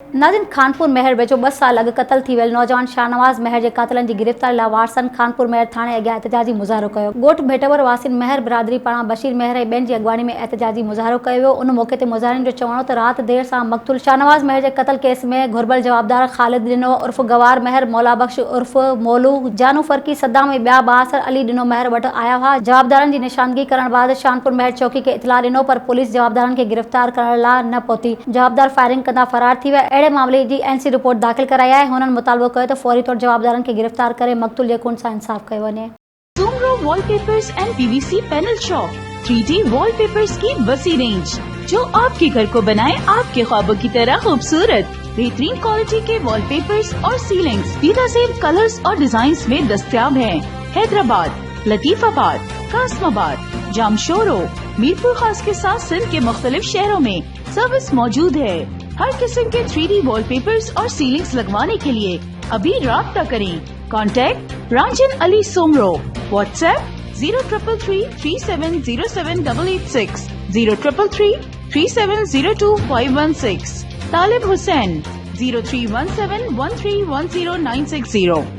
नाज़रीन, खानपुर महर वेझो 2 साल अॻु क़तल थी वियल नौजवान शाहनवाज़ महर जे क़ातिलनि जी गिरफ़्तारी लाइ वारसनि खानपुर महर थाणे अॻियां एहतिजाजी मुज़ाहिरो कयो। ॻोठ भेटवर वासियुनि महर बिरादरी पारां बशीर महर ऐं ॿियनि जी अॻवानी में एहतिजाजी मुज़ाहिरो कयो वियो। उन मौक़े ते मुज़ाहिरीन जो चवणो त राति देर सां मक़तूल शाहनवाज़ महर जे क़तल केस में घुर्बल जवाबदार ख़ालिद ॾिनो उर्फ़ गवार महर, मौला बख्श उर्फ़ मोलू, जानू फ़रकी, सद्दाम ऐं ॿिया बासर अली ॾिनो महर वटि आया हुआ। जवाबदारनि जी निशानगी करण बैदि शानपुर महर चौकी खे इतला ॾिनो, पर पुलिस जवाबदारनि खे गिरफ़्तार करण लाइ न पहुती। जवाबदार फायरिंग कंदा फरार थी विया। अहिड़े मामले जी एनसी रिपोर्ट दाख़िल कराई आहे। हुननि मुतालबो कयो त फौरी तौर जवाबदारनि खे गिरफ़्तार करे मक़तूल जे खून सां इंसाफ़ कयो वञे। Soomro wallpapers and PVC panel shop 3D wallpapers की वसी रेंज, जो आपके घर को बनाए आपके ख्वाबों की तरह खूबसूरत। बेहतरीन क्वालिटी के वॉलपेपर्स और सीलिंग्स बेनज़ीर कलर्स और डिजाइन्स में दस्तयाब हैं। हैदराबाद, लतीफाबाद, कासमाबाद, जामशोरो, मीरपुर खास के साथ सिंध के मुख्तलिफ शहरों में सर्विस मौजूद है। हर किस्म के 3D वॉलपेपर्स और सीलिंग्स लगवाने के लिए अभी राब्ता करें। कॉन्टैक्ट रांजन अली सोमरो। व्हाट्सएप 0333370786, 03333702 516। तालिब हुसैन 031713109660।